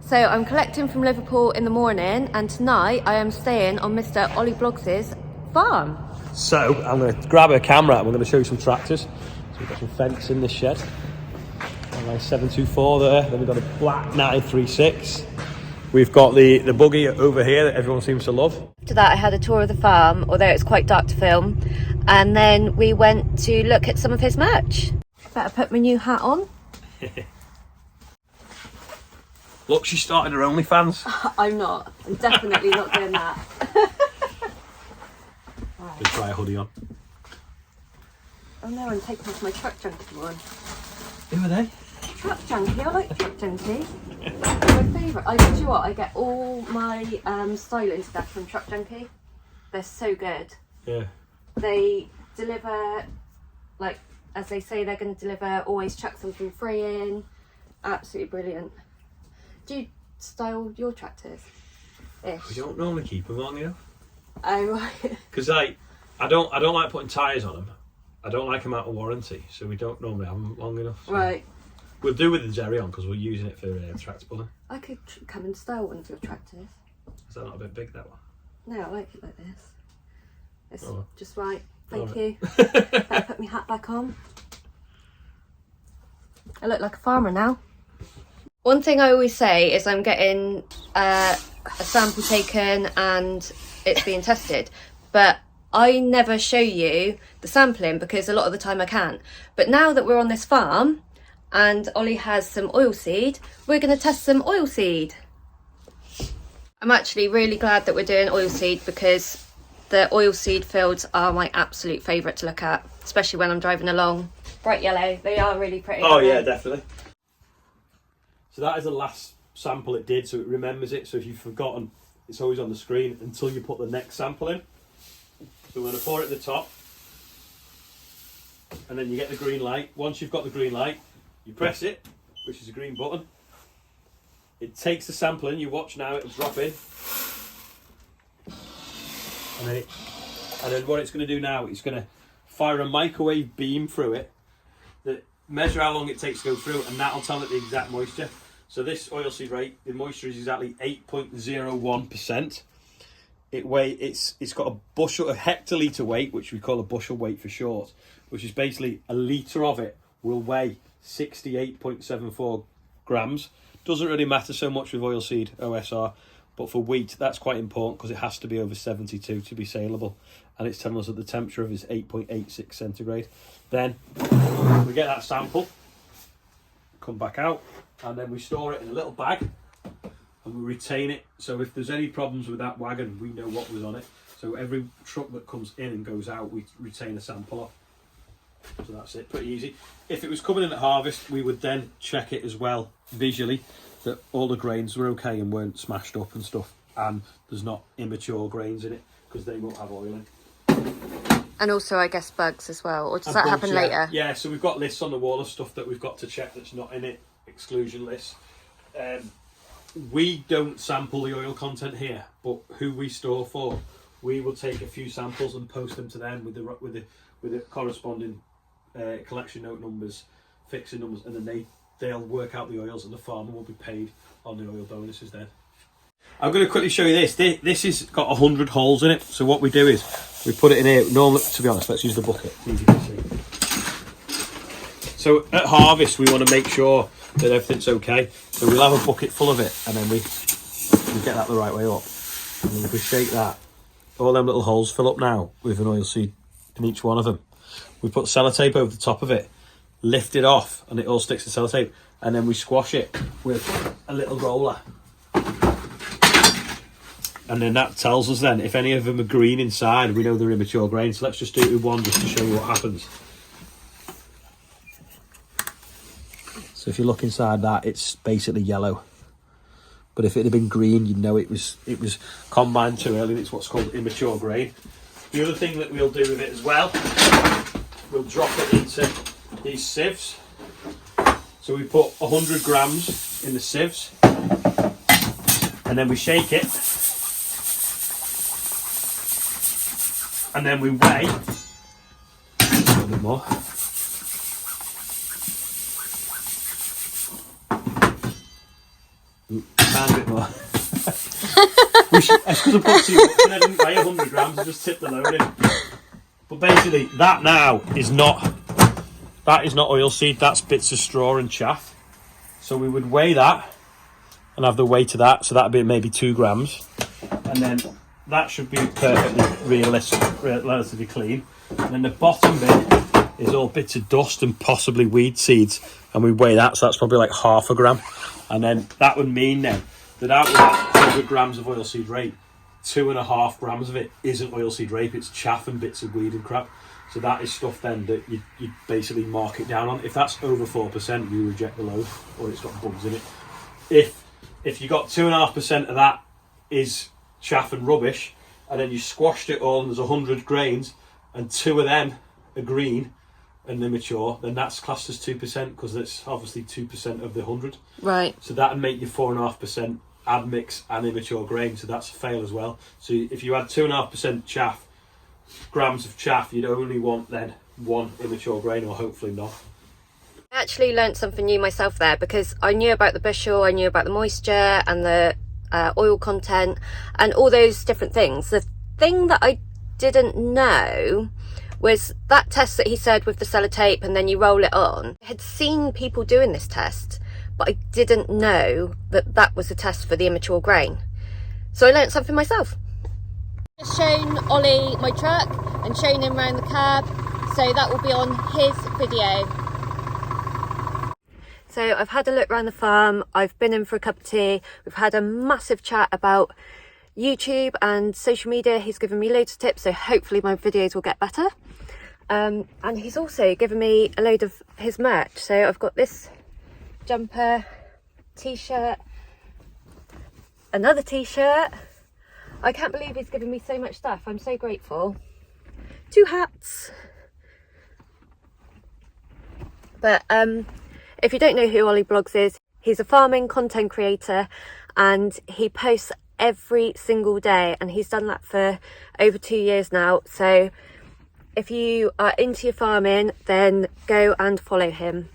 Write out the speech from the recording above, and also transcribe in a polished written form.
So I'm collecting from Liverpool in the morning, and tonight I am staying on Mr. Olly Blogs' farm. So I'm going to grab a camera and we're going to show you some tractors. So we've got some fence in this shed. A nice 724 there. Then we've got a black 936. We've got the buggy over here that everyone seems to love. After that I had a tour of the farm, although it's quite dark to film, and then we went to look at some of his merch. Better put my new hat on. Look, she started her OnlyFans. I'm not. I'm definitely not doing that. Right. Try a hoodie on. Oh no, I'm taking off my truck junkie one. Who are they? Truck junkie, I like truck junkie. My favourite. I do you know what? I get all my styling stuff from Truck Junkie. They're so good. Yeah. They deliver, like as they say they're going to deliver. Always chuck something free in. Absolutely brilliant. Do you style your tractors? We don't normally keep them long enough. Oh right. Because I don't like putting tyres on them. I don't like them out of warranty, so we don't normally have them long enough. So. Right. We'll do with the Jerry on because we're using it for tractor pulling. I could come and style one of your tractors. Is that not a bit big, that one? No, I like it like this. It's oh. Just right. Thank you. Better put my hat back on. I look like a farmer now. One thing I always say is I'm getting a sample taken and it's being tested, but I never show you the sampling because a lot of the time I can't. But now that we're on this farm and Olly has some oilseed, we're going to test some oilseed. I'm actually really glad that we're doing oilseed because the oilseed fields are my absolute favourite to look at, especially when I'm driving along. Bright yellow, they are really pretty. Oh yeah, definitely. So that is the last sample it did, so it remembers it. So if you've forgotten, it's always on the screen until you put the next sample in. So we're going to pour it at the top, and then you get the green light. Once you've got the green light, you press it, which is a green button. It takes the sample in. You watch now; it'll drop in, and then what it's going to do now, it's going to fire a microwave beam through it that measure how long it takes to go through, and that'll tell it the exact moisture. So this oilseed rate, the moisture is exactly 8.01%. It's got a hectolitre weight, which we call a bushel weight for short, which is basically a litre of it will weigh 68.74 grams. Doesn't really matter so much with oilseed OSR, but for wheat that's quite important because it has to be over 72 to be saleable, and it's telling us that the temperature of it is 8.86 centigrade. Then we get that sample, come back out, and then we store it in a little bag and we retain it. So if there's any problems with that wagon, we know what was on it. So every truck that comes in and goes out, we retain a sample of. So that's it, pretty easy. If it was coming in at harvest, we would then check it as well visually that all the grains were okay and weren't smashed up and stuff, and there's not immature grains in it because they won't have oil in. And also I guess bugs as well, or does and that bugs, happen later? Yeah, so we've got lists on the wall of stuff that we've got to check that's not in it, exclusion lists. We don't sample the oil content here, but who we store for, we will take a few samples and post them to them with the corresponding collection note numbers, fixing numbers, and then they'll work out the oils, and the farmer will be paid on the oil bonuses then. I'm going to quickly show you this. This has got 100 holes in it. So what we do is we put it in here. Normally, to be honest, let's use the bucket. Easy to see. So at harvest, we want to make sure that everything's okay. So we'll have a bucket full of it, and then we get that the right way up. And then if we shake that, all them little holes fill up now with an oilseed in each one of them. We put sellotape over the top of it, lift it off, and it all sticks to sellotape. And then we squash it with a little roller. And then that tells us then if any of them are green inside, we know they're immature grains. So let's just do it with one just to show you what happens. So if you look inside that, it's basically yellow. But if it had been green, you'd know it was combined too early. It's what's called immature grain. The other thing that we'll do with it as well, we'll drop it into these sieves. So we put 100 grams in the sieves, and then we shake it. And then we weigh a little bit more. A bit more. I should have put too much and I didn't weigh 100 grams, I just tipped the load in. But basically, that now is not oilseed, that's bits of straw and chaff. So we would weigh that and have the weight of that, so that'd be maybe 2 grams. And then that should be perfectly realistic, relatively clean. And then the bottom bit is all bits of dust and possibly weed seeds, and we weigh that, so that's probably like 0.5 gram. And then that would mean then that out of that 100 grams of oilseed rape, 2.5 grams of it isn't oilseed rape, it's chaff and bits of weed and crap. So that is stuff then that you basically mark it down on. If that's over 4%, you reject the load, or it's got bugs in it. If you got 2.5% of that is chaff and rubbish, and then you squashed it all and there's 100 grains, and 2 of them are green and immature, then that's classed as 2%, because it's obviously 2% of the 100. Right. So that would make you 4.5% admix and immature grain, so that's a fail as well. So if you had 2.5% grams of chaff, you'd only want then 1 immature grain, or hopefully not. I actually learnt something new myself there, because I knew about the bushel, I knew about the moisture and the oil content and all those different things. The thing that I didn't know was that test that he said with the sellotape and then you roll it on. I had seen people doing this test, but I didn't know that that was a test for the immature grain. So I learnt something myself. Just shown Ollie my truck and shown him around the cab, so that will be on his video. So I've had a look around the farm, I've been in for a cup of tea, we've had a massive chat about YouTube and social media. He's given me loads of tips, so hopefully my videos will get better. And he's also given me a load of his merch. So I've got this jumper, t-shirt, another t-shirt. I can't believe he's given me so much stuff. I'm so grateful. 2 hats. But if you don't know who Olly Blogs is, he's a farming content creator and he posts every single day, and he's done that for over 2 years now. So if you are into your farming, then go and follow him.